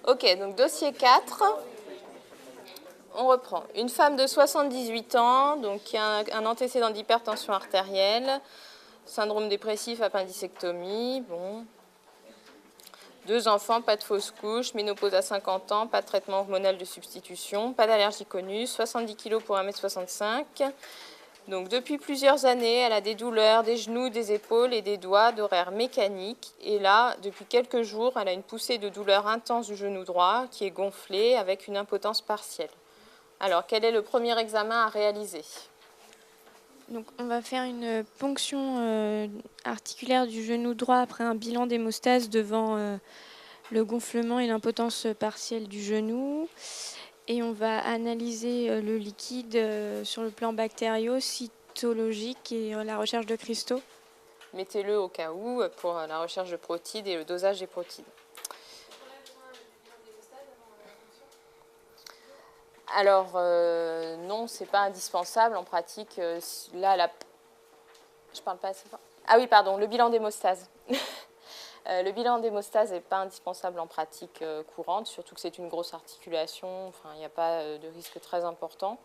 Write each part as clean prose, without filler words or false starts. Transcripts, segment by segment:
Ok, donc dossier 4. On reprend. Une femme de 78 ans, donc qui a un antécédent d'hypertension artérielle, syndrome dépressif, appendicectomie, bon. 2 enfants, pas de fausse couche, ménopause à 50 ans, pas de traitement hormonal de substitution, pas d'allergie connue, 70 kg pour 1,65 m. Donc depuis plusieurs années, elle a des douleurs des genoux, des épaules et des doigts d'horaire mécanique. Et là, depuis quelques jours, elle a une poussée de douleur intense du genou droit qui est gonflé avec une impotence partielle. Alors, quel est le premier examen à réaliser? Donc, on va faire une ponction articulaire du genou droit après un bilan d'hémostase devant le gonflement et l'impotence partielle du genou. Et on va analyser le liquide sur le plan bactério-cytologique et la recherche de cristaux. Mettez-le au cas où pour la recherche de protides et le dosage des protides. Alors, non, c'est pas indispensable en pratique. Là, je parle pas assez fort. Ah oui, pardon, le bilan d'hémostase. Le bilan d'hémostase n'est pas indispensable en pratique courante, surtout que c'est une grosse articulation. Enfin, il n'y a pas de risque très important,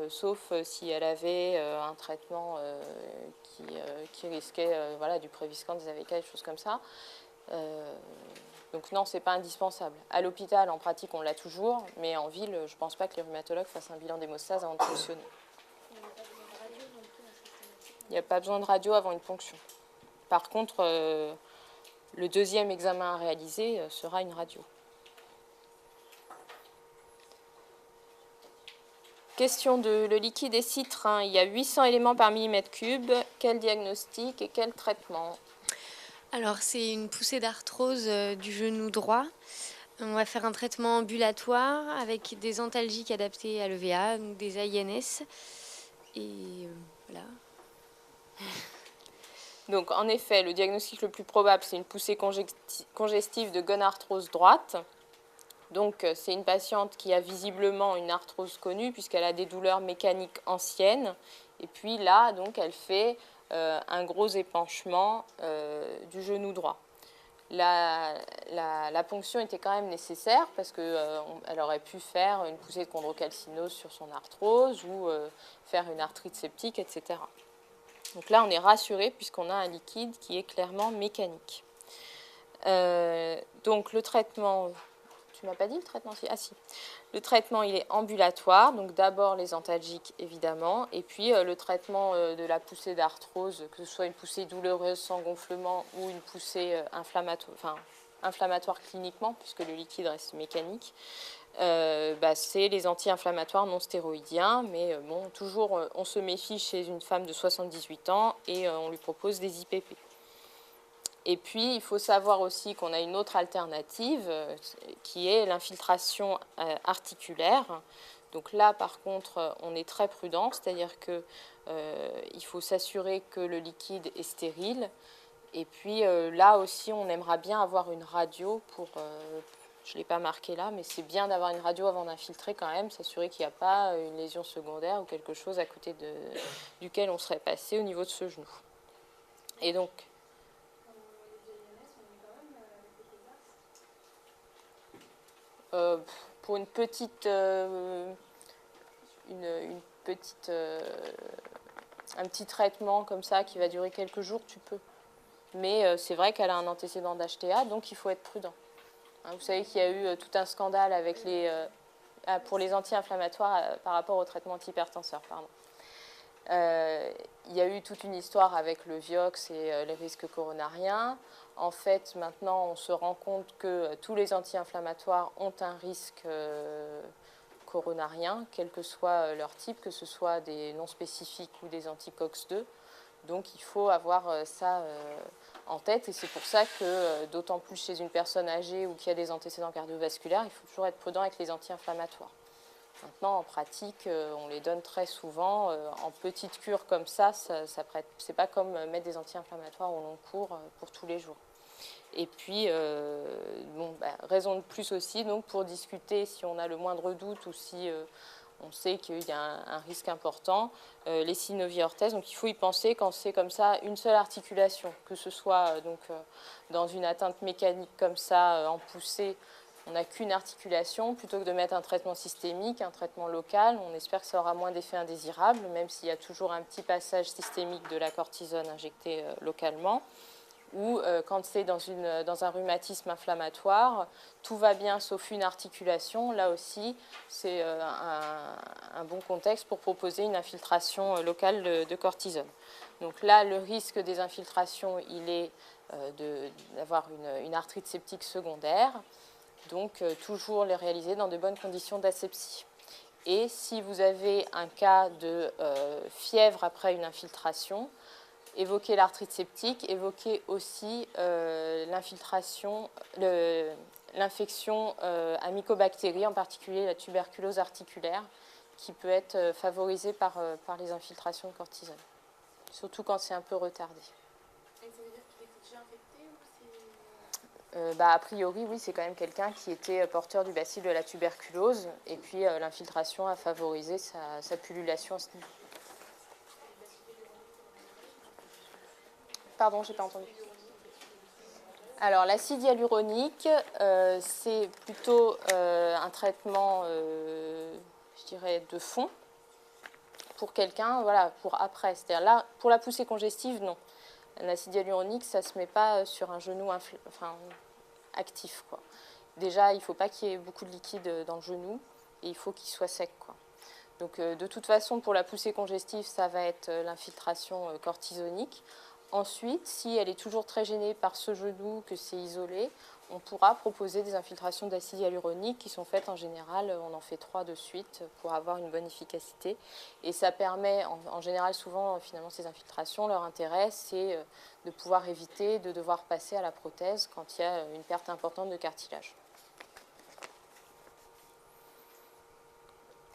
sauf si elle avait un traitement qui risquait voilà, du Préviscan, des AVK, des choses comme ça. Donc non, ce n'est pas indispensable. À l'hôpital, en pratique, on l'a toujours, mais en ville, je ne pense pas que les rhumatologues fassent un bilan d'hémostase avant de fonctionner. Il n'y a pas besoin de radio avant une ponction. Par contre, le deuxième examen à réaliser sera une radio. Question de le liquide est citrin. Il y a 800 éléments par millimètre cube. Quel diagnostic et quel traitement? Alors, c'est une poussée d'arthrose du genou droit. On va faire un traitement ambulatoire avec des antalgiques adaptés à l'EVA, donc des AINS. Et voilà. Donc, en effet, le diagnostic le plus probable, c'est une poussée congestive de gonarthrose droite. Donc, c'est une patiente qui a visiblement une arthrose connue puisqu'elle a des douleurs mécaniques anciennes. Et puis là, donc, elle fait un gros épanchement du genou droit. La ponction était quand même nécessaire parce qu'elle aurait pu faire une poussée de chondrocalcinose sur son arthrose ou faire une arthrite septique, etc. Donc là, on est rassuré puisqu'on a un liquide qui est clairement mécanique. Donc le traitement, tu m'as pas dit le traitement? Ah si. Le traitement, il est ambulatoire, donc d'abord les antalgiques évidemment, et puis le traitement de la poussée d'arthrose, que ce soit une poussée douloureuse sans gonflement ou une poussée inflammatoire cliniquement, puisque le liquide reste mécanique, c'est les anti-inflammatoires non stéroïdiens, mais bon, toujours on se méfie chez une femme de 78 ans et on lui propose des IPP. Et puis, il faut savoir aussi qu'on a une autre alternative qui est l'infiltration articulaire. Donc là, par contre, on est très prudent, c'est-à-dire qu'il faut s'assurer que le liquide est stérile. Et puis là aussi, on aimerait bien avoir une radio pour... je ne l'ai pas marqué là, mais c'est bien d'avoir une radio avant d'infiltrer quand même, s'assurer qu'il n'y a pas une lésion secondaire ou quelque chose à côté duquel on serait passé au niveau de ce genou. Et donc... pour une petite, un petit traitement comme ça qui va durer quelques jours, tu peux. Mais c'est vrai qu'elle a un antécédent d'HTA, donc il faut être prudent. Vous savez qu'il y a eu tout un scandale avec pour les anti-inflammatoires par rapport au traitement antihypertenseur. Il y a eu toute une histoire avec le Vioxx et les risques coronariens. En fait, maintenant, on se rend compte que tous les anti-inflammatoires ont un risque coronarien, quel que soit leur type, que ce soit des non spécifiques ou des anti-COX-2. Donc, il faut avoir ça en tête. Et c'est pour ça que, d'autant plus chez une personne âgée ou qui a des antécédents cardiovasculaires, il faut toujours être prudent avec les anti-inflammatoires. Maintenant, en pratique, on les donne très souvent. En petite cure comme ça c'est pas comme mettre des anti-inflammatoires au long cours pour tous les jours. Et puis, raison de plus aussi donc, pour discuter si on a le moindre doute ou si on sait qu'il y a un risque important, les synovies-orthèses. Donc, il faut y penser quand c'est comme ça une seule articulation, que ce soit donc, dans une atteinte mécanique comme ça, en poussée, on n'a qu'une articulation, plutôt que de mettre un traitement systémique, un traitement local, on espère que ça aura moins d'effets indésirables, même s'il y a toujours un petit passage systémique de la cortisone injectée localement. Ou quand c'est dans un rhumatisme inflammatoire, tout va bien sauf une articulation. Là aussi, c'est un bon contexte pour proposer une infiltration locale de cortisone. Donc là, le risque des infiltrations, il est d'avoir une arthrite septique secondaire. Donc, toujours les réaliser dans de bonnes conditions d'asepsie. Et si vous avez un cas de fièvre après une infiltration, évoquez l'arthrite septique, évoquez aussi l'infiltration, l'infection à mycobactéries, en particulier la tuberculose articulaire, qui peut être favorisée par les infiltrations de cortisone, surtout quand c'est un peu retardé. Et ça veut dire qu'il était déjà infecté ou a priori, oui, c'est quand même quelqu'un qui était porteur du bacille de la tuberculose, et puis l'infiltration a favorisé sa pullulation à ce niveau. Pardon, je n'ai pas entendu. Alors, l'acide hyaluronique, c'est plutôt un traitement, je dirais, de fond pour quelqu'un, voilà, pour après. C'est-à-dire là, pour la poussée congestive, non. Un acide hyaluronique, ça ne se met pas sur un genou actif, quoi. Déjà, il ne faut pas qu'il y ait beaucoup de liquide dans le genou et il faut qu'il soit sec, quoi. Donc, de toute façon, pour la poussée congestive, ça va être l'infiltration cortisonique. Ensuite, si elle est toujours très gênée par ce genou, que c'est isolé, on pourra proposer des infiltrations d'acide hyaluronique qui sont faites en général, on en fait 3 de suite pour avoir une bonne efficacité. Et ça permet, en général, souvent, finalement, ces infiltrations, leur intérêt, c'est de pouvoir éviter de devoir passer à la prothèse quand il y a une perte importante de cartilage.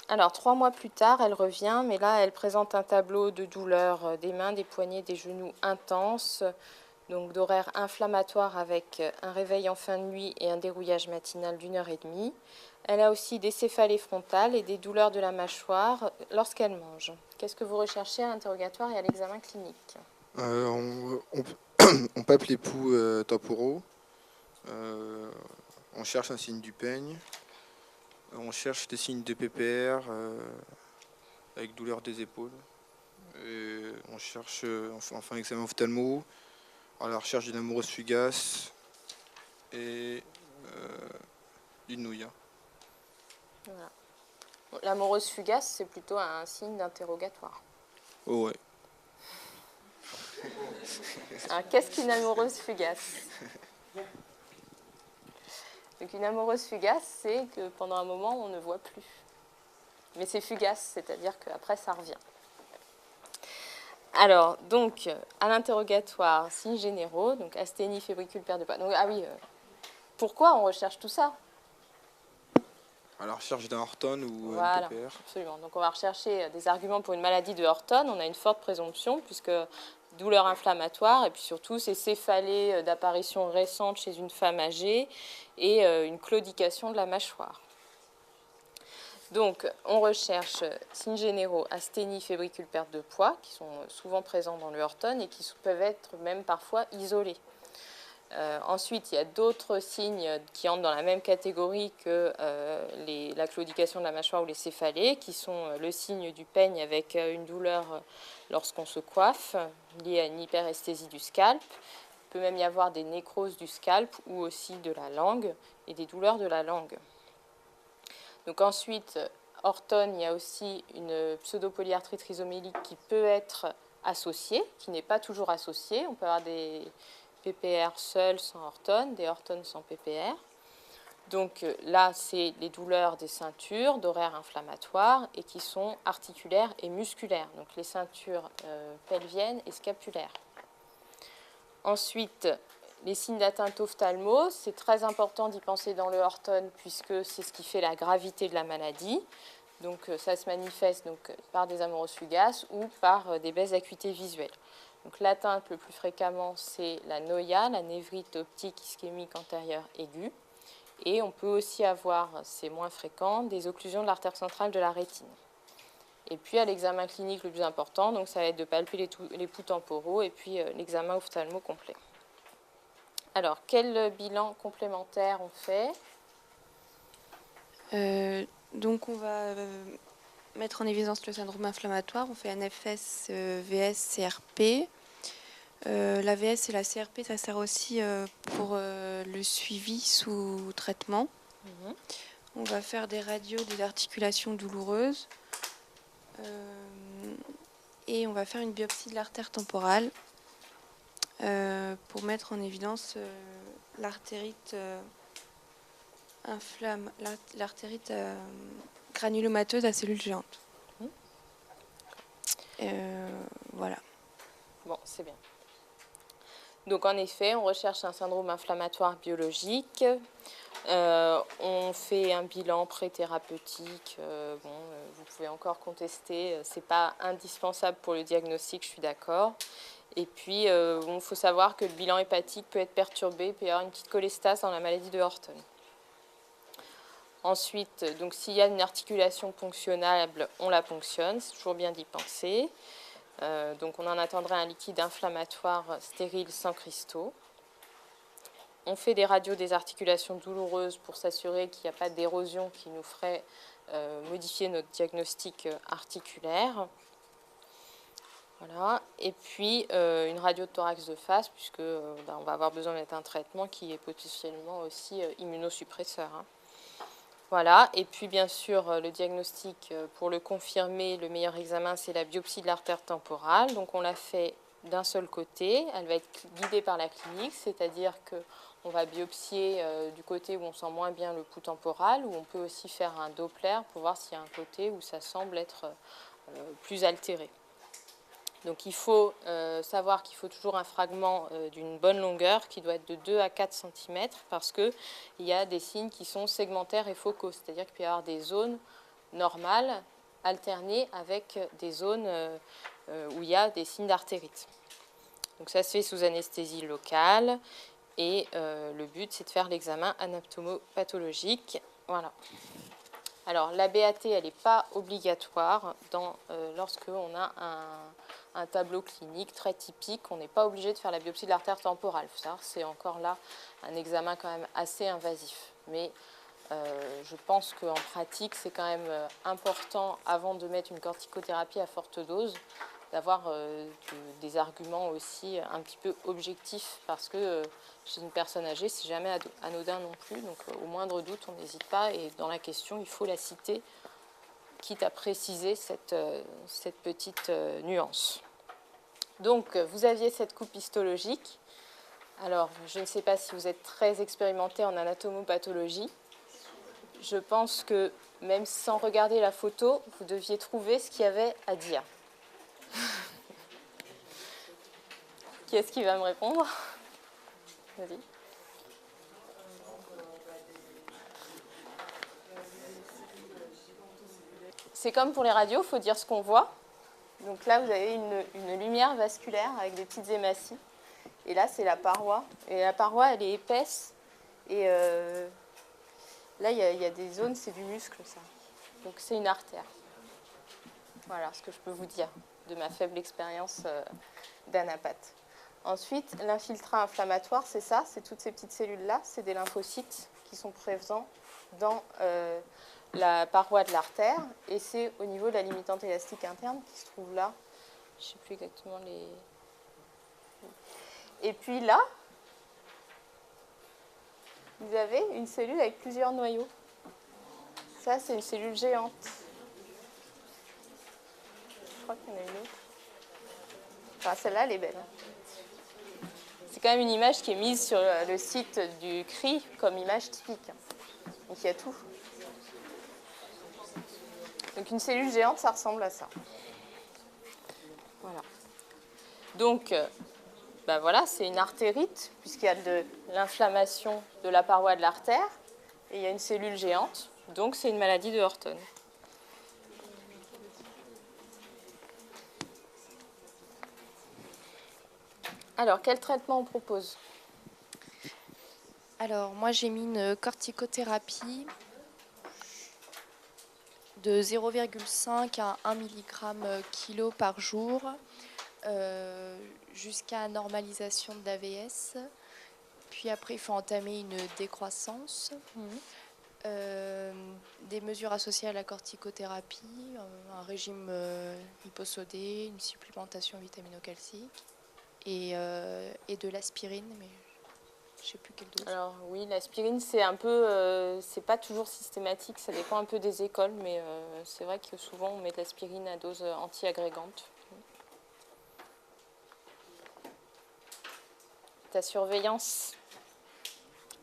Alors, 3 mois plus tard, elle revient, mais là, elle présente un tableau de douleur des mains, des poignets, des genoux intenses, donc d'horaires inflammatoires avec un réveil en fin de nuit et un dérouillage matinal d'1h30. Elle a aussi des céphalées frontales et des douleurs de la mâchoire lorsqu'elle mange. Qu'est-ce que vous recherchez à l'interrogatoire et à l'examen clinique ? On palpe les poux temporaux. On cherche un signe du peigne. On cherche des signes de PPR avec douleur des épaules. Et on cherche enfin un examen ophtalmo à la recherche d'une amoureuse fugace et d'une nouille. Voilà. L'amoureuse fugace, c'est plutôt un signe d'interrogatoire. Oh ouais. Alors, qu'est-ce qu'une amoureuse fugace ? Donc, une amoureuse fugace, c'est que pendant un moment, on ne voit plus. Mais c'est fugace, c'est-à-dire qu'après, ça revient. Alors, donc, à l'interrogatoire, signes généraux, donc asthénie, fébricule, perte de poids. Donc, pourquoi on recherche tout ça ? À la recherche d'un Horton ou Voilà, PPR. absolument. Donc, on va rechercher des arguments pour une maladie de Horton. On a une forte présomption, puisque douleur inflammatoire, et puis surtout ces céphalées d'apparition récente chez une femme âgée et une claudication de la mâchoire. Donc, on recherche signes généraux, asthénie, fébricule, perte de poids, qui sont souvent présents dans le Horton et qui peuvent être même parfois isolés. Ensuite, il y a d'autres signes qui entrent dans la même catégorie que la claudication de la mâchoire ou les céphalées, qui sont le signe du peigne avec une douleur lorsqu'on se coiffe, liée à une hyperesthésie du scalp. Il peut même y avoir des nécroses du scalp ou aussi de la langue et des douleurs de la langue. Donc ensuite, Horton, il y a aussi une pseudopolyarthrite rhizomélique qui peut être associée, qui n'est pas toujours associée. On peut avoir des PPR seuls sans Horton, des Horton sans PPR. Donc là, c'est les douleurs des ceintures, d'horaires inflammatoires et qui sont articulaires et musculaires, donc les ceintures pelviennes et scapulaires. Ensuite, les signes d'atteinte ophtalmo, c'est très important d'y penser dans le Horton puisque c'est ce qui fait la gravité de la maladie. Donc ça se manifeste donc, par des amoureuses fugaces ou par des baisses d'acuité visuelle. Donc l'atteinte le plus fréquemment, c'est la noia, la névrite optique ischémique antérieure aiguë. Et on peut aussi avoir, c'est moins fréquent, des occlusions de l'artère centrale de la rétine. Et puis à l'examen clinique le plus important, donc ça va être de palper les poux temporaux et puis l'examen ophtalmo complet. Alors, quel bilan complémentaire on fait ? Donc on va mettre en évidence le syndrome inflammatoire. On fait un FS, VS, CRP. La VS et la CRP, ça sert aussi pour le suivi sous traitement. Mhm. On va faire des radios des articulations douloureuses. Et on va faire une biopsie de l'artère temporale pour mettre en évidence l'artérite l'artérite granulomateuse à cellules géantes. Voilà. Bon, c'est bien. Donc en effet, on recherche un syndrome inflammatoire biologique. On fait un bilan pré-thérapeutique. Vous pouvez encore contester. C'est pas indispensable pour le diagnostic, je suis d'accord. Et puis, il faut savoir que le bilan hépatique peut être perturbé. Il peut y avoir une petite cholestase dans la maladie de Horton. Ensuite, donc s'il y a une articulation ponctionnable, on la ponctionne. C'est toujours bien d'y penser. Donc on en attendrait un liquide inflammatoire stérile sans cristaux. On fait des radios des articulations douloureuses pour s'assurer qu'il n'y a pas d'érosion qui nous ferait modifier notre diagnostic articulaire. Voilà. Et puis une radio de thorax de face, puisque on va avoir besoin d'être un traitement qui est potentiellement aussi immunosuppresseur. Voilà, et puis bien sûr, le diagnostic, pour le confirmer, le meilleur examen, c'est la biopsie de l'artère temporale. Donc on la fait d'un seul côté, elle va être guidée par la clinique, c'est-à-dire qu'on va biopsier du côté où on sent moins bien le pouls temporal, ou on peut aussi faire un Doppler pour voir s'il y a un côté où ça semble être plus altéré. Donc il faut savoir qu'il faut toujours un fragment d'une bonne longueur qui doit être de 2 à 4 cm parce qu'il y a des signes qui sont segmentaires et focaux, c'est-à-dire qu'il peut y avoir des zones normales alternées avec des zones où il y a des signes d'artérite. Donc ça se fait sous anesthésie locale et le but c'est de faire l'examen anatomopathologique. Voilà. Alors la BAT elle n'est pas obligatoire lorsque on a un tableau clinique très typique, on n'est pas obligé de faire la biopsie de l'artère temporale. Il faut savoir, c'est encore là un examen quand même assez invasif. Mais je pense qu'en pratique, c'est quand même important, avant de mettre une corticothérapie à forte dose, d'avoir des arguments aussi un petit peu objectifs, parce que chez une personne âgée, c'est jamais anodin non plus. Donc au moindre doute, on n'hésite pas. Et dans la question, il faut la citer, quitte à préciser cette petite nuance. Donc, vous aviez cette coupe histologique. Alors, je ne sais pas si vous êtes très expérimenté en anatomopathologie. Je pense que, même sans regarder la photo, vous deviez trouver ce qu'il y avait à dire. Qui est-ce qui va me répondre? Vas-y. C'est comme pour les radios, il faut dire ce qu'on voit. Donc là, vous avez une lumière vasculaire avec des petites hématies. Et là, c'est la paroi. Et la paroi, elle est épaisse. Et là, il y a des zones, c'est du muscle, ça. Donc c'est une artère. Voilà ce que je peux vous dire de ma faible expérience d'anapathe. Ensuite, l'infiltrat inflammatoire, c'est ça, c'est toutes ces petites cellules-là, c'est des lymphocytes qui sont présents dans la paroi de l'artère, et c'est au niveau de la limitante élastique interne qui se trouve là. Je ne sais plus exactement les... Et puis là, vous avez une cellule avec plusieurs noyaux. Ça, c'est une cellule géante. Je crois qu'il y en a une autre. Enfin, celle-là, elle est belle. C'est quand même une image qui est mise sur le site du CRI comme image typique. Donc il y a tout. Donc une cellule géante, ça ressemble à ça. Voilà. Donc, voilà, c'est une artérite, puisqu'il y a de l'inflammation de la paroi de l'artère, et il y a une cellule géante, donc c'est une maladie de Horton. Alors, quel traitement on propose? Alors, moi, j'ai mis une corticothérapie de 0,5 à 1 mg kilo par jour jusqu'à normalisation de l'AVS. Puis après, il faut entamer une décroissance. Des mesures associées à la corticothérapie, un régime hyposodé, une supplémentation vitamino-calcique et de l'aspirine, mais je ne sais plus quelle dose. Alors oui, l'aspirine, c'est pas toujours systématique, ça dépend un peu des écoles, mais c'est vrai que souvent on met de l'aspirine à dose anti-agrégante. Ta surveillance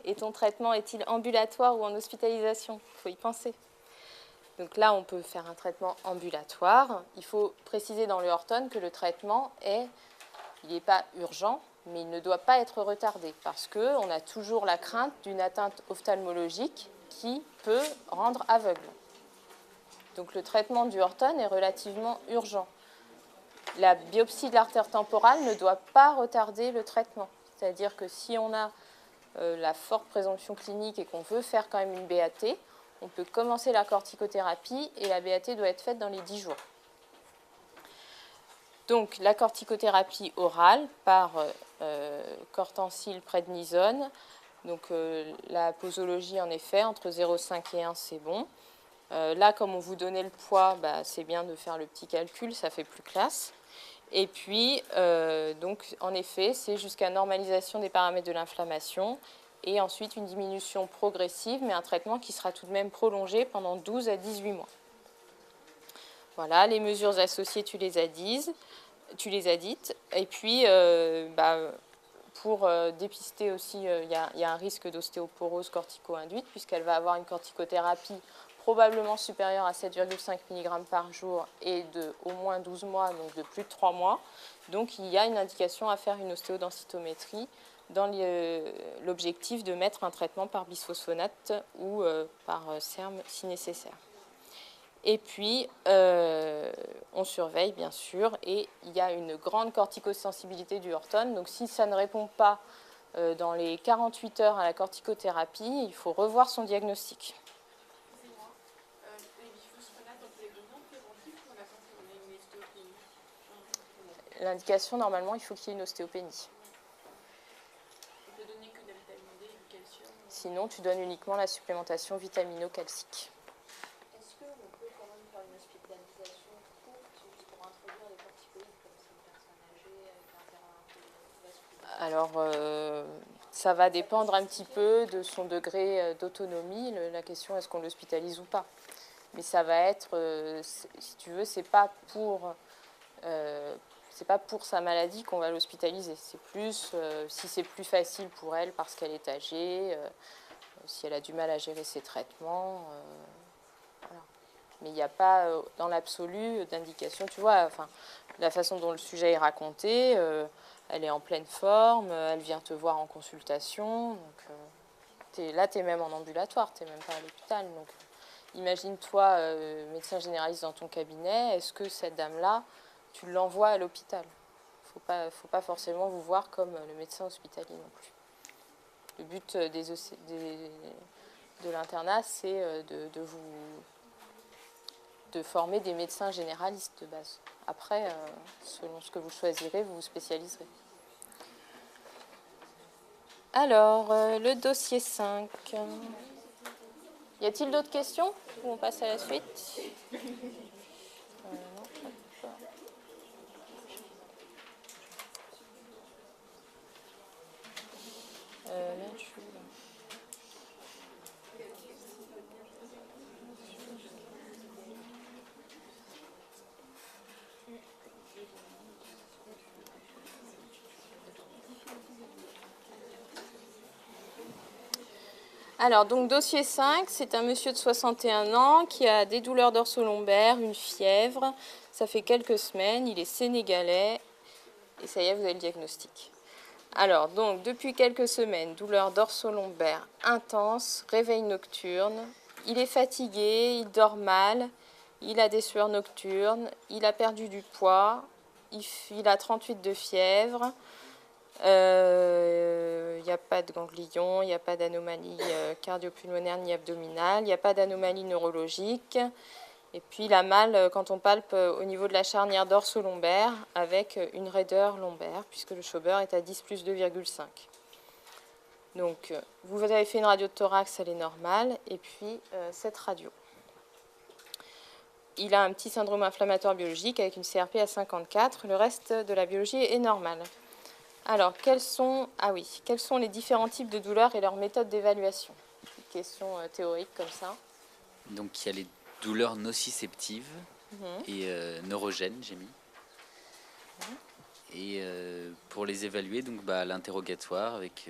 et ton traitement est-il ambulatoire ou en hospitalisation? Il faut y penser. Donc là, on peut faire un traitement ambulatoire. Il faut préciser dans le Horton que le traitement il n'est pas urgent, mais il ne doit pas être retardé parce qu'on a toujours la crainte d'une atteinte ophtalmologique qui peut rendre aveugle. Donc le traitement du Horton est relativement urgent. La biopsie de l'artère temporale ne doit pas retarder le traitement. C'est-à-dire que si on a la forte présomption clinique et qu'on veut faire quand même une BAT, on peut commencer la corticothérapie et la BAT doit être faite dans les 10 jours. Donc la corticothérapie orale par cortensil prednisone. Donc la posologie en effet entre 0,5 et 1 c'est bon. Là comme on vous donnait le poids, c'est bien de faire le petit calcul, ça fait plus classe. Et puis donc en effet c'est jusqu'à normalisation des paramètres de l'inflammation et ensuite une diminution progressive mais un traitement qui sera tout de même prolongé pendant 12 à 18 mois. Voilà, les mesures associées tu les as dites. Et puis, pour dépister aussi, il y a un risque d'ostéoporose cortico-induite puisqu'elle va avoir une corticothérapie probablement supérieure à 7,5 mg par jour et de au moins 12 mois, donc de plus de 3 mois. Donc, il y a une indication à faire une ostéodensitométrie dans l'objectif de mettre un traitement par bisphosphonate ou par SERM si nécessaire. Et puis, on surveille, bien sûr, et il y a une grande corticosensibilité du Horton. Donc, si ça ne répond pas dans les 48 heures à la corticothérapie, il faut revoir son diagnostic. L'indication, normalement, il faut qu'il y ait une ostéopénie. On peut donner que de la vitamine D et du calcium. Sinon, tu donnes uniquement la supplémentation vitamino-calcique. Alors, ça va dépendre un petit peu de son degré d'autonomie. La question, est-ce qu'on l'hospitalise ou pas? Mais ça va être, si tu veux, c'est pas pour sa maladie qu'on va l'hospitaliser. C'est plus, si c'est plus facile pour elle parce qu'elle est âgée, si elle a du mal à gérer ses traitements. Voilà. Mais il n'y a pas, dans l'absolu, d'indication. Tu vois, enfin, la façon dont le sujet est raconté... elle est en pleine forme, elle vient te voir en consultation. Donc, là, tu es même en ambulatoire, tu n'es même pas à l'hôpital. Donc, imagine-toi, médecin généraliste dans ton cabinet, est-ce que cette dame-là, tu l'envoies à l'hôpital? Il ne faut pas forcément vous voir comme le médecin hospitalier non plus. Le but de l'internat, c'est de former des médecins généralistes de base. Après, selon ce que vous choisirez, vous vous spécialiserez. Alors, le dossier 5. Y a-t-il d'autres questions ou on passe à la suite? Alors, donc, dossier 5, c'est un monsieur de 61 ans qui a des douleurs dorso-lombaires, une fièvre. Ça fait quelques semaines, il est sénégalais. Et ça y est, vous avez le diagnostic. Alors, donc, depuis quelques semaines, douleurs dorso-lombaires intenses, réveil nocturne. Il est fatigué, il dort mal, il a des sueurs nocturnes, il a perdu du poids, il a 38 de fièvre. Il n'y a pas de ganglion, il n'y a pas d'anomalie cardiopulmonaire ni abdominale, il n'y a pas d'anomalie neurologique. Et puis il a mal quand on palpe au niveau de la charnière dorso-lombaire avec une raideur lombaire puisque le Schober est à 10 plus 2,5. Donc, vous avez fait une radio de thorax, elle est normale, et puis cette radio. Il a un petit syndrome inflammatoire biologique avec une CRP à 54. Le reste de la biologie est normal. Alors, quels sont les différents types de douleurs et leurs méthodes d'évaluation? Une question théorique comme ça. Donc il y a les douleurs nociceptives et neurogènes, j'ai mis. Et pour les évaluer, donc l'interrogatoire avec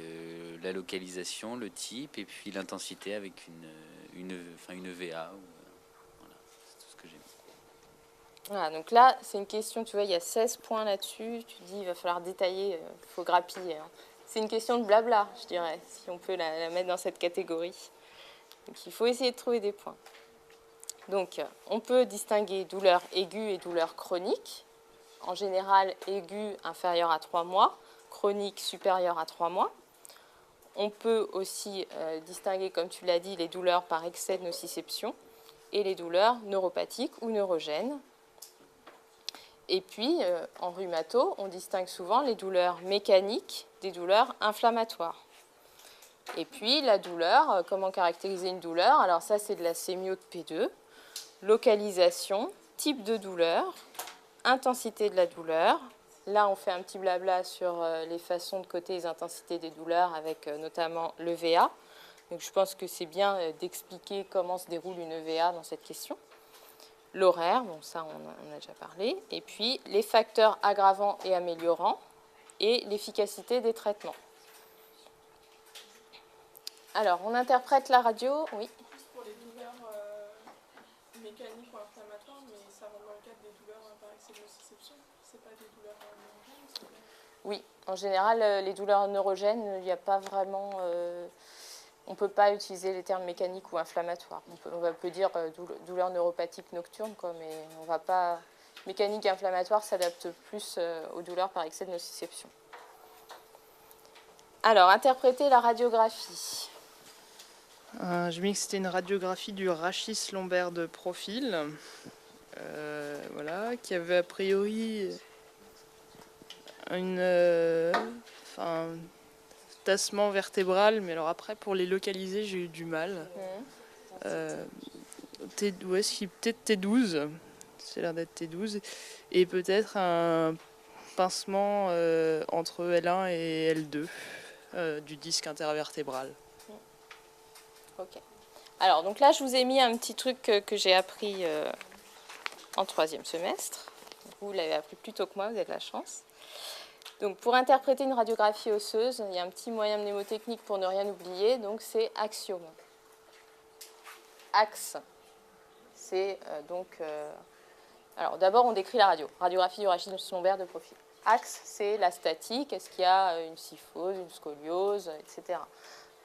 la localisation, le type et puis l'intensité avec une EVA. Voilà, c'est tout ce que j'ai mis. Voilà, donc là, c'est une question, tu vois, il y a 16 points là-dessus. Tu te dis, il va falloir détailler, il faut grappiller. Hein. C'est une question de blabla, je dirais, si on peut la mettre dans cette catégorie. Donc il faut essayer de trouver des points. Donc, on peut distinguer douleur aiguë et douleur chronique. En général, aiguë inférieure à 3 mois, chronique supérieure à 3 mois. On peut aussi distinguer, comme tu l'as dit, les douleurs par excès de nociception et les douleurs neuropathiques ou neurogènes. Et puis, en rhumato, on distingue souvent les douleurs mécaniques des douleurs inflammatoires. Et puis, la douleur, comment caractériser une douleur? Alors ça, c'est de la sémio de P2. Localisation, type de douleur, intensité de la douleur. Là, on fait un petit blabla sur les façons de coter les intensités des douleurs avec notamment l'EVA. Donc, je pense que c'est bien d'expliquer comment se déroule une EVA dans cette question. L'horaire, bon, ça, on a déjà parlé. Et puis, les facteurs aggravants et améliorants et l'efficacité des traitements. Alors, on interprète la radio, oui. Juste pour les douleurs mécaniques ou inflammatoires, mais ça rentre dans le cadre des douleurs par excès de nociception. C'est pas des douleurs neurogènes? Oui, en général, les douleurs neurogènes, il n'y a pas vraiment... on ne peut pas utiliser les termes mécaniques ou inflammatoires. On peut dire douleur neuropathique nocturne, quoi, mais on va pas... Mécanique et inflammatoire s'adaptent plus aux douleurs par excès de nociception. Alors, interpréter la radiographie. J'ai mis que c'était une radiographie du rachis lombaire de profil, voilà, qui avait a priori un tassement vertébral, mais alors après pour les localiser j'ai eu du mal. Peut-être T12, c'est l'air d'être T12, et peut-être un pincement entre L1 et L2 du disque intervertébral. Ok. Alors, donc là, je vous ai mis un petit truc que j'ai appris en 3e semestre. Vous l'avez appris plus tôt que moi, vous avez de la chance. Donc, pour interpréter une radiographie osseuse, il y a un petit moyen mnémotechnique pour ne rien oublier, donc c'est axiome. Axe, c'est alors, d'abord, on décrit la radiographie du rachis lombaire de profil. Axe, c'est la statique, est-ce qu'il y a une kyphose, une scoliose, etc.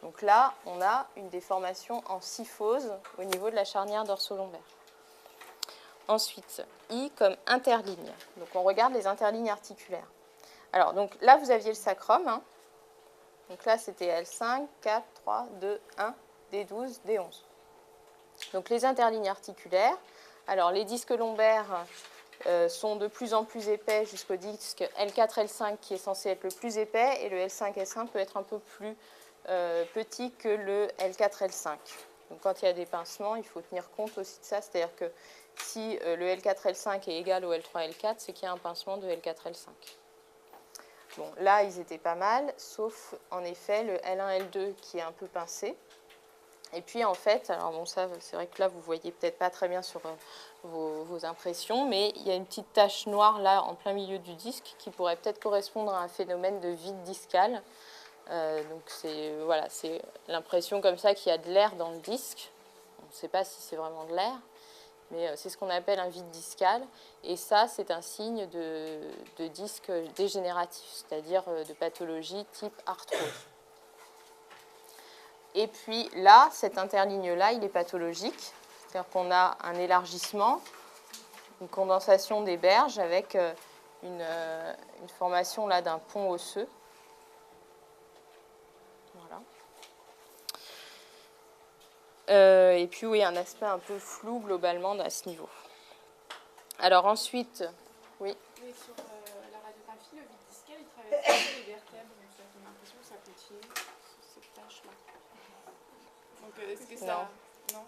Donc là, on a une déformation en kyphose au niveau de la charnière dorso-lombaire. Ensuite, I comme interligne. Donc on regarde les interlignes articulaires. Alors donc là, vous aviez le sacrum. Hein. Donc là, c'était L5, 4, 3, 2, 1, D12, D11. Donc les interlignes articulaires. Alors les disques lombaires sont de plus en plus épais jusqu'au disque L4, L5 qui est censé être le plus épais. Et le L5, S1 peut être un peu plus petit que le L4, L5. Donc quand il y a des pincements, il faut tenir compte aussi de ça. C'est-à-dire que si le L4, L5 est égal au L3, L4, c'est qu'il y a un pincement de L4, L5. Bon, là, ils étaient pas mal, sauf en effet le L1, L2 qui est un peu pincé. Et puis en fait, alors bon, ça, c'est vrai que là, vous voyez peut-être pas très bien sur vos impressions, mais il y a une petite tache noire là en plein milieu du disque qui pourrait peut-être correspondre à un phénomène de vide discal. Donc c'est l'impression comme ça qu'il y a de l'air dans le disque. On ne sait pas si c'est vraiment de l'air, mais c'est ce qu'on appelle un vide discal. Et ça, c'est un signe de disque dégénératif, c'est-à-dire de pathologie type arthrose. Et puis là, cette interligne-là, il est pathologique, c'est-à-dire qu'on a un élargissement, une condensation des berges avec une formation là d'un pont osseux. Et puis oui, un aspect un peu flou globalement à ce niveau. Alors ensuite, oui. Mais sur la radiographie, le vide discal, il traverse les vertèbres, donc ça donne l'impression que ça continue. C'est tache là. Donc est-ce que Non. ça... Non.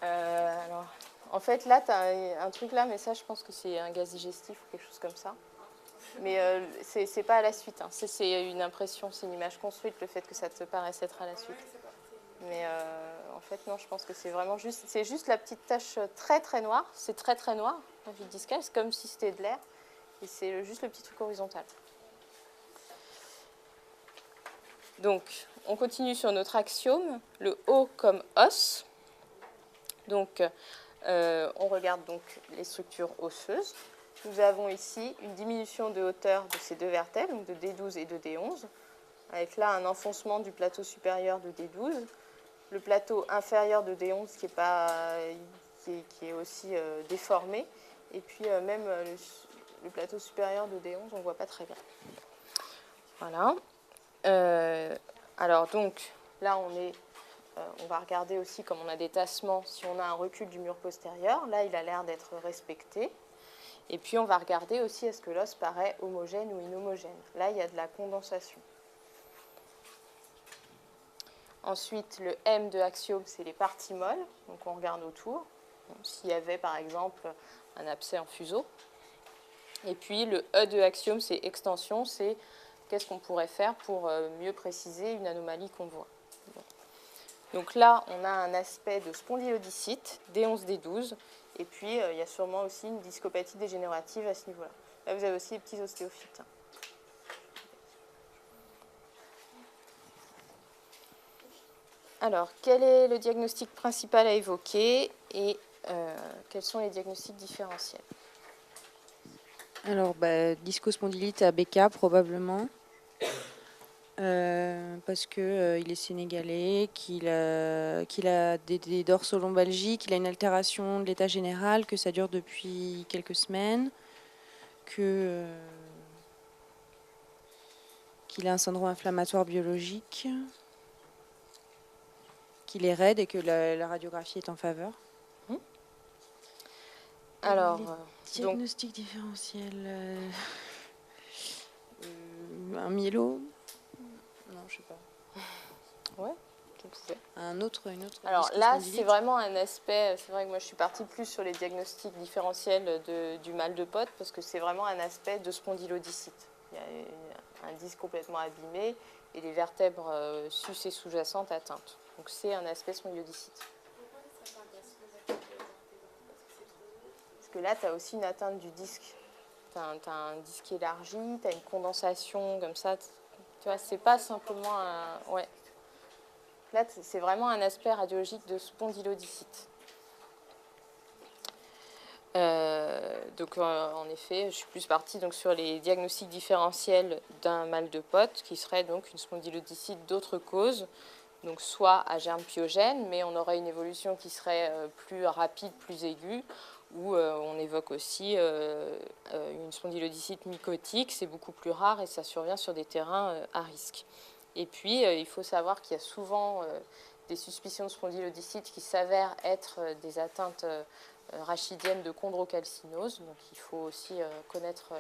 Alors, en fait, là, tu as un truc là, mais ça, je pense que c'est un gaz digestif ou quelque chose comme ça. Mais c'est pas à la suite. Hein. C'est une impression, c'est une image construite, le fait que ça te paraisse être à la suite. Mais en fait, non, je pense que c'est vraiment juste... C'est juste la petite tache très, très noire. C'est très, très noir, la vide discale. C'est comme si c'était de l'air. Et c'est juste le petit truc horizontal. Donc, on continue sur notre axiome. Le O comme os. Donc, on regarde donc les structures osseuses. Nous avons ici une diminution de hauteur de ces deux vertèbres, donc de D12 et de D11, avec là un enfoncement du plateau supérieur de D12, le plateau inférieur de D11 qui est aussi déformé, et puis même le plateau supérieur de D11, on ne voit pas très bien. Voilà. Alors donc, là on va regarder aussi comme on a des tassements, si on a un recul du mur postérieur. Là, il a l'air d'être respecté. Et puis, on va regarder aussi est-ce que l'os paraît homogène ou inhomogène. Là, il y a de la condensation. Ensuite, le M de axiome, c'est les parties molles. Donc, on regarde autour. S'il y avait, par exemple, un abcès en fuseau. Et puis, le E de axiome, c'est extension. C'est qu'est-ce qu'on pourrait faire pour mieux préciser une anomalie qu'on voit. Donc là, on a un aspect de spondylodicite, D11, D12, et puis il y a sûrement aussi une discopathie dégénérative à ce niveau-là. Là, vous avez aussi les petits ostéophytes. Alors, quel est le diagnostic principal à évoquer et quels sont les diagnostics différentiels? Alors, discospondylite à BK probablement. Parce qu'il est sénégalais, qu'il a des dorsolombalgies, qu'il a une altération de l'état général, que ça dure depuis quelques semaines, qu'il a un syndrome inflammatoire biologique, qu'il est raide et que la radiographie est en faveur. Alors, diagnostic différentiel, un myélome. Non, je sais pas. Ouais, vous pouvez. Une autre. Alors là, c'est vraiment un aspect. C'est vrai que moi, je suis partie plus sur les diagnostics différentiels du mal de Potte parce que c'est vraiment un aspect de spondylodicite. Il y a un disque complètement abîmé et les vertèbres sus et sous-jacentes atteintes. Donc c'est un aspect spondylodicite. Parce que là, tu as aussi une atteinte du disque. Tu as un disque élargi, tu as une condensation comme ça. Tu vois, c'est pas simplement un... Ouais. Là, c'est vraiment un aspect radiologique de spondylodicite. Donc, en effet, je suis plus partie donc, sur les diagnostics différentiels d'un mal de Potte, qui serait donc une spondylodicite d'autres causes, donc soit à germe pyogène, mais on aurait une évolution qui serait plus rapide, plus aiguë, ou on évoque aussi une spondylodicite mycotique, c'est beaucoup plus rare et ça survient sur des terrains à risque. Et puis, il faut savoir qu'il y a souvent des suspicions de spondylodicite qui s'avèrent être des atteintes rachidiennes de chondrocalcinose. Donc, il faut aussi connaître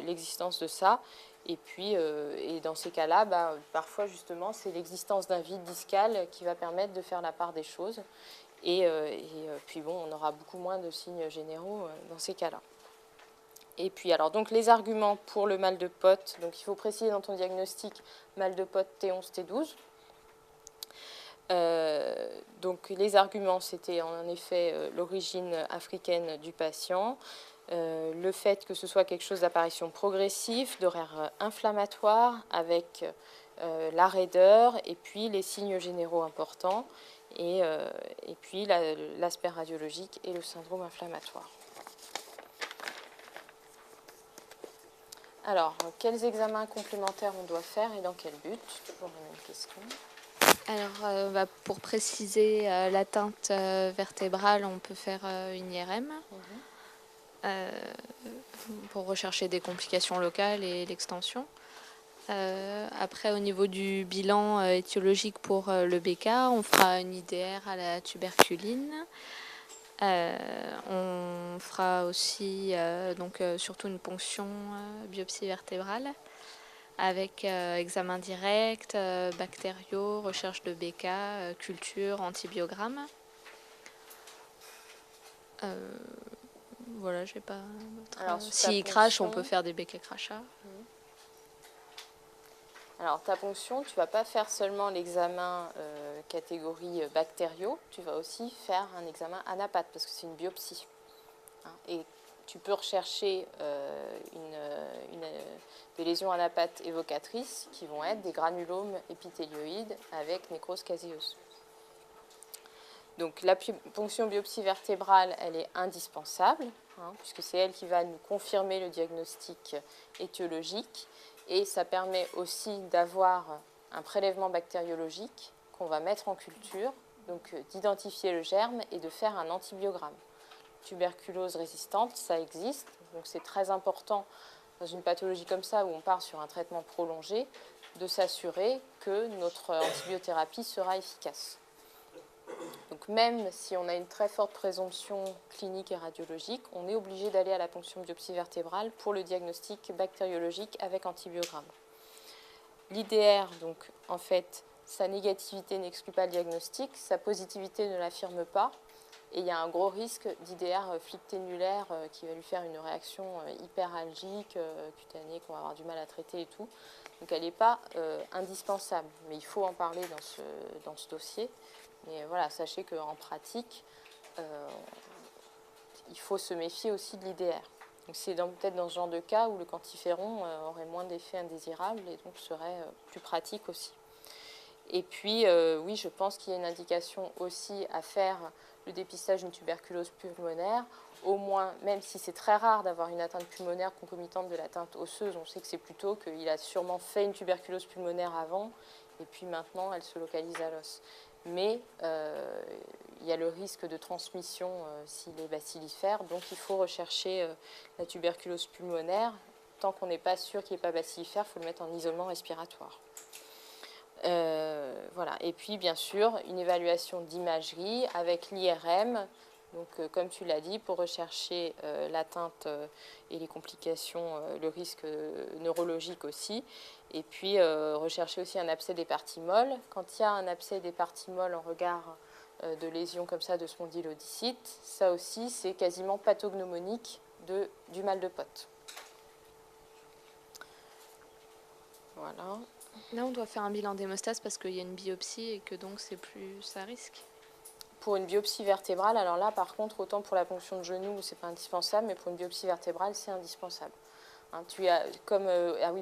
l'existence de ça. Et puis, et dans ces cas-là, parfois, justement, c'est l'existence d'un vide discal qui va permettre de faire la part des choses. Et puis, bon, on aura beaucoup moins de signes généraux dans ces cas-là. Et puis, alors, donc, les arguments pour le mal de Potte. Donc, il faut préciser dans ton diagnostic mal de Potte T11, T12. Donc, les arguments, c'était en effet l'origine africaine du patient, le fait que ce soit quelque chose d'apparition progressive, d'horaire inflammatoire, avec la raideur, et puis les signes généraux importants, et puis l'aspect radiologique et le syndrome inflammatoire. Alors, quels examens complémentaires on doit faire et dans quel but? Toujours la même question. Alors, pour préciser l'atteinte vertébrale, on peut faire une IRM pour rechercher des complications locales et l'extension. Après, au niveau du bilan étiologique pour le BK, on fera une IDR à la tuberculine. On fera aussi surtout une ponction biopsie vertébrale avec examen direct, bactériaux, recherche de BK, culture, antibiogramme. Voilà, j'ai pas. S'il crache, on peut faire des BK crachats. Alors, ta ponction, tu ne vas pas faire seulement l'examen catégorie bactériaux, tu vas aussi faire un examen anapathe, parce que c'est une biopsie. Et tu peux rechercher des lésions anapathes évocatrices qui vont être des granulomes épithélioïdes avec nécrose caséeuse. Donc, la ponction biopsie vertébrale, elle est indispensable, puisque c'est elle qui va nous confirmer le diagnostic étiologique. Et ça permet aussi d'avoir un prélèvement bactériologique qu'on va mettre en culture, donc d'identifier le germe et de faire un antibiogramme. Tuberculose résistante, ça existe, donc c'est très important dans une pathologie comme ça où on part sur un traitement prolongé de s'assurer que notre antibiothérapie sera efficace. Donc même si on a une très forte présomption clinique et radiologique, on est obligé d'aller à la ponction biopsie vertébrale pour le diagnostic bactériologique avec antibiogramme. L'IDR, donc en fait, sa négativité n'exclut pas le diagnostic, sa positivité ne l'affirme pas, et il y a un gros risque d'IDR flicténulaire qui va lui faire une réaction hyperalgique, cutanée, qu'on va avoir du mal à traiter et tout. Donc elle n'est pas indispensable, mais il faut en parler dans ce dossier. Mais voilà, sachez qu'en pratique, il faut se méfier aussi de l'IDR. Donc c'est peut-être dans ce genre de cas où le quantiferon aurait moins d'effets indésirables et donc serait plus pratique aussi. Et puis, oui, je pense qu'il y a une indication aussi à faire le dépistage d'une tuberculose pulmonaire, au moins, même si c'est très rare d'avoir une atteinte pulmonaire concomitante de l'atteinte osseuse, on sait que c'est plutôt qu'il a sûrement fait une tuberculose pulmonaire avant, et puis maintenant, elle se localise à l'os. Mais il y a le risque de transmission s'il est bacillifère, donc il faut rechercher la tuberculose pulmonaire. Tant qu'on n'est pas sûr qu'il n'est pas bacillifère, il faut le mettre en isolement respiratoire. Voilà. Et puis, bien sûr, une évaluation d'imagerie avec l'IRM. Donc, comme tu l'as dit, pour rechercher l'atteinte et les complications, le risque neurologique aussi. Et puis, rechercher aussi un abcès des parties molles. Quand il y a un abcès des parties molles en regard de lésions comme ça de spondylodycite, ça aussi, c'est quasiment pathognomonique du mal de Potte. Voilà. Là, on doit faire un bilan d'hémostase parce qu'il y a une biopsie et que donc c'est plus à risque. Pour une biopsie vertébrale, alors là, par contre, autant pour la ponction de genou, c'est pas indispensable, mais pour une biopsie vertébrale, c'est indispensable.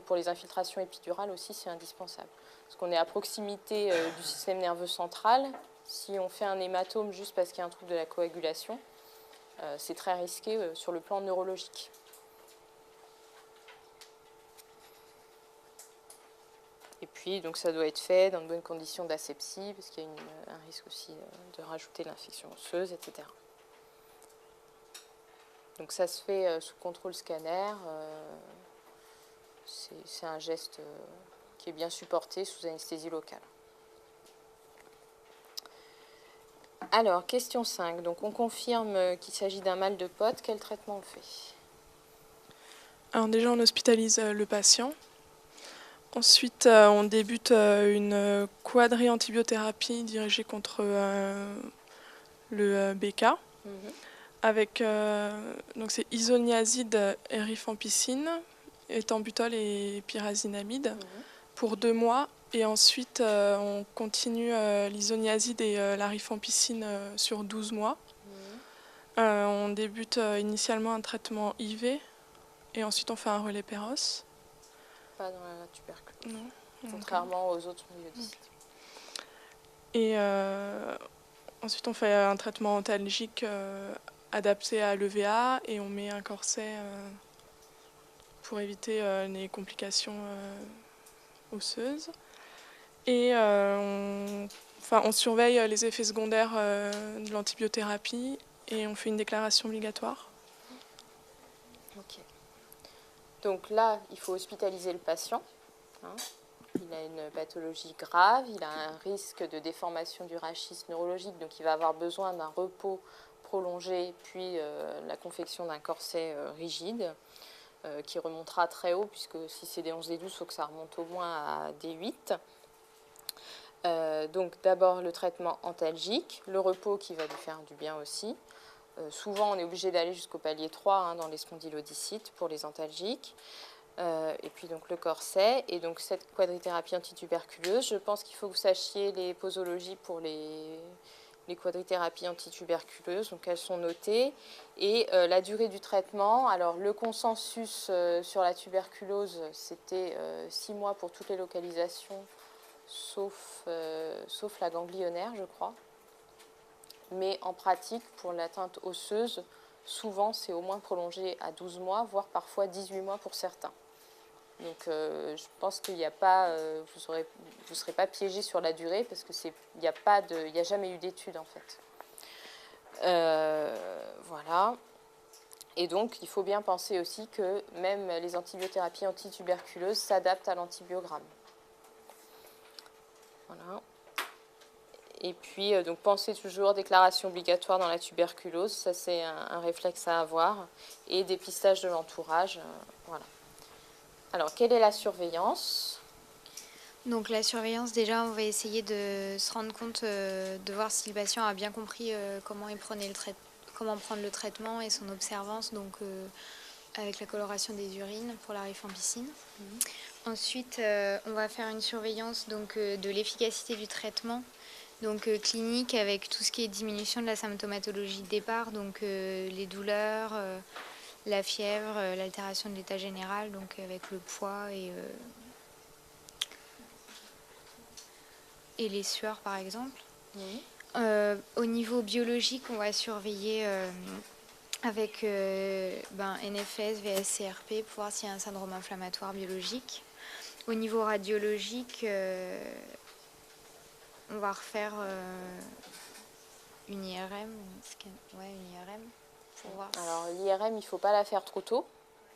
Pour les infiltrations épidurales aussi, c'est indispensable. Parce qu'on est à proximité du système nerveux central. Si on fait un hématome juste parce qu'il y a un trouble de la coagulation, c'est très risqué sur le plan neurologique. Et puis, donc, ça doit être fait dans de bonnes conditions d'asepsie, parce qu'il y a un risque aussi de rajouter l'infection osseuse, etc. Donc, ça se fait sous contrôle scanner. C'est un geste qui est bien supporté sous anesthésie locale. Alors, question 5. Donc, on confirme qu'il s'agit d'un mal de Potte. Quel traitement on fait? Alors déjà, on hospitalise le patient. Ensuite, on débute une quadri-antibiothérapie dirigée contre le BK. Avec, donc c'est isoniazide, rifampicine, éthambutol et pyrazinamide pour 2 mois. Et ensuite, on continue l'isoniazide et la rifampicine sur 12 mois. On débute initialement un traitement IV et ensuite on fait un relais Péros. Pas dans la tuberculose. Non. Contrairement aux autres myélodicytes. Et ensuite, on fait un traitement antalgique adapté à l'EVA et on met un corset pour éviter les complications osseuses. Et on surveille les effets secondaires de l'antibiothérapie et on fait une déclaration obligatoire. Ok. Donc là, il faut hospitaliser le patient. Il a une pathologie grave, il a un risque de déformation du rachis neurologique, donc il va avoir besoin d'un repos prolongé, puis la confection d'un corset rigide. qui remontera très haut, puisque si c'est des 11, des 12, il faut que ça remonte au moins à des 8. Donc d'abord le traitement antalgique, le repos qui va lui faire du bien aussi. Souvent on est obligé d'aller jusqu'au palier 3 dans les spondylodycites pour les antalgiques. Et puis donc le corset et donc cette quadrithérapie antituberculeuse. Je pense qu'il faut que vous sachiez les posologies pour les quadrithérapies antituberculeuses, donc elles sont notées. Et la durée du traitement, alors le consensus sur la tuberculose, c'était 6 mois pour toutes les localisations, sauf la ganglionnaire, je crois. Mais en pratique, pour l'atteinte osseuse, souvent c'est au moins prolongé à 12 mois, voire parfois 18 mois pour certains. Donc je pense qu'il n'y a pas, vous ne serez pas piégé sur la durée parce qu'il n'y a jamais eu d'études en fait. Voilà. Et donc il faut bien penser aussi que même les antibiothérapies antituberculeuses s'adaptent à l'antibiogramme. Voilà. Et puis donc pensez toujours déclaration obligatoire dans la tuberculose, ça c'est un réflexe à avoir, et dépistage de l'entourage, voilà. Alors, quelle est la surveillance? Donc la surveillance, déjà, on va essayer de se rendre compte, de voir si le patient a bien compris comment prendre le traitement et son observance, donc avec la coloration des urines pour la rifampicine. Ensuite, on va faire une surveillance donc, de l'efficacité du traitement, donc clinique avec tout ce qui est diminution de la symptomatologie de départ, donc les douleurs, la fièvre, l'altération de l'état général, donc avec le poids et les sueurs par exemple. Au niveau biologique, on va surveiller avec NFS, VSCRP pour voir s'il y a un syndrome inflammatoire biologique. Au niveau radiologique, on va refaire une IRM, une IRM. Alors l'IRM, il ne faut pas la faire trop tôt,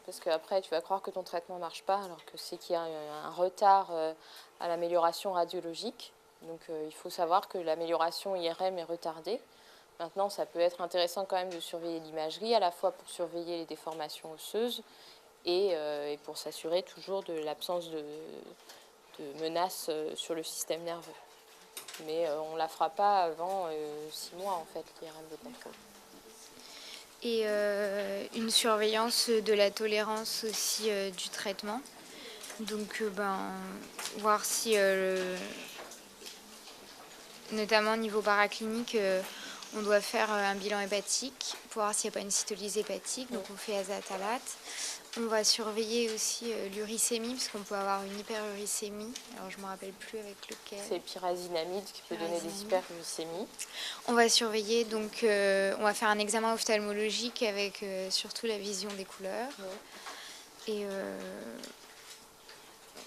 parce qu'après tu vas croire que ton traitement ne marche pas, alors que c'est qu'il y a un retard à l'amélioration radiologique. Donc il faut savoir que l'amélioration IRM est retardée. Maintenant, ça peut être intéressant quand même de surveiller l'imagerie, à la fois pour surveiller les déformations osseuses et pour s'assurer toujours de l'absence de menaces sur le système nerveux. Mais on ne la fera pas avant 6 mois en fait, l'IRM de contrôle. Et une surveillance de la tolérance aussi du traitement. Donc, voir si, notamment au niveau paraclinique, on doit faire un bilan hépatique pour voir s'il n'y a pas une cytolyse hépatique. Donc, on fait azatalate. On va surveiller aussi l'uricémie, parce qu'on peut avoir une hyperuricémie. Alors, je ne me rappelle plus avec lequel. C'est le pyrazinamide qui peut donner des hyperuricémies. On va surveiller, donc on va faire un examen ophtalmologique avec surtout la vision des couleurs. Et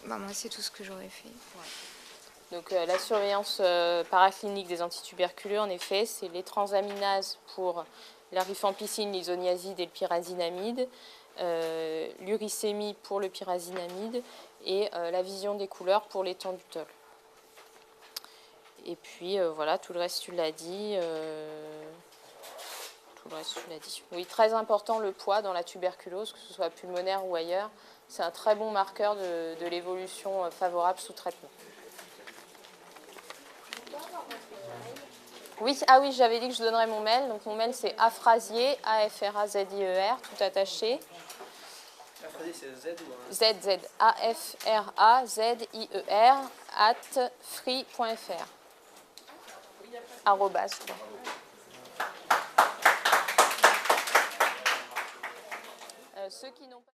moi, c'est tout ce que j'aurais fait. Donc la surveillance paraclinique des antituberculeux, en effet, c'est les transaminases pour la rifampicine, l'isoniazide et le pyrazinamide, l'uricémie pour le pyrazinamide et la vision des couleurs pour l'étendutol. Et puis voilà, tout le reste tu l'as dit. Oui, très important le poids dans la tuberculose, que ce soit pulmonaire ou ailleurs. C'est un très bon marqueur de l'évolution favorable sous traitement. Oui, ah oui, j'avais dit que je donnerais mon mail. Donc mon mail c'est afrasier, A-F-R-A-Z-I-E-R, tout attaché. Afrasier, c'est Z ou un... Z, A-F-R-A-Z-I-E-R, @free.fr. Arrobas, quoi. Ceux qui n'ont pas...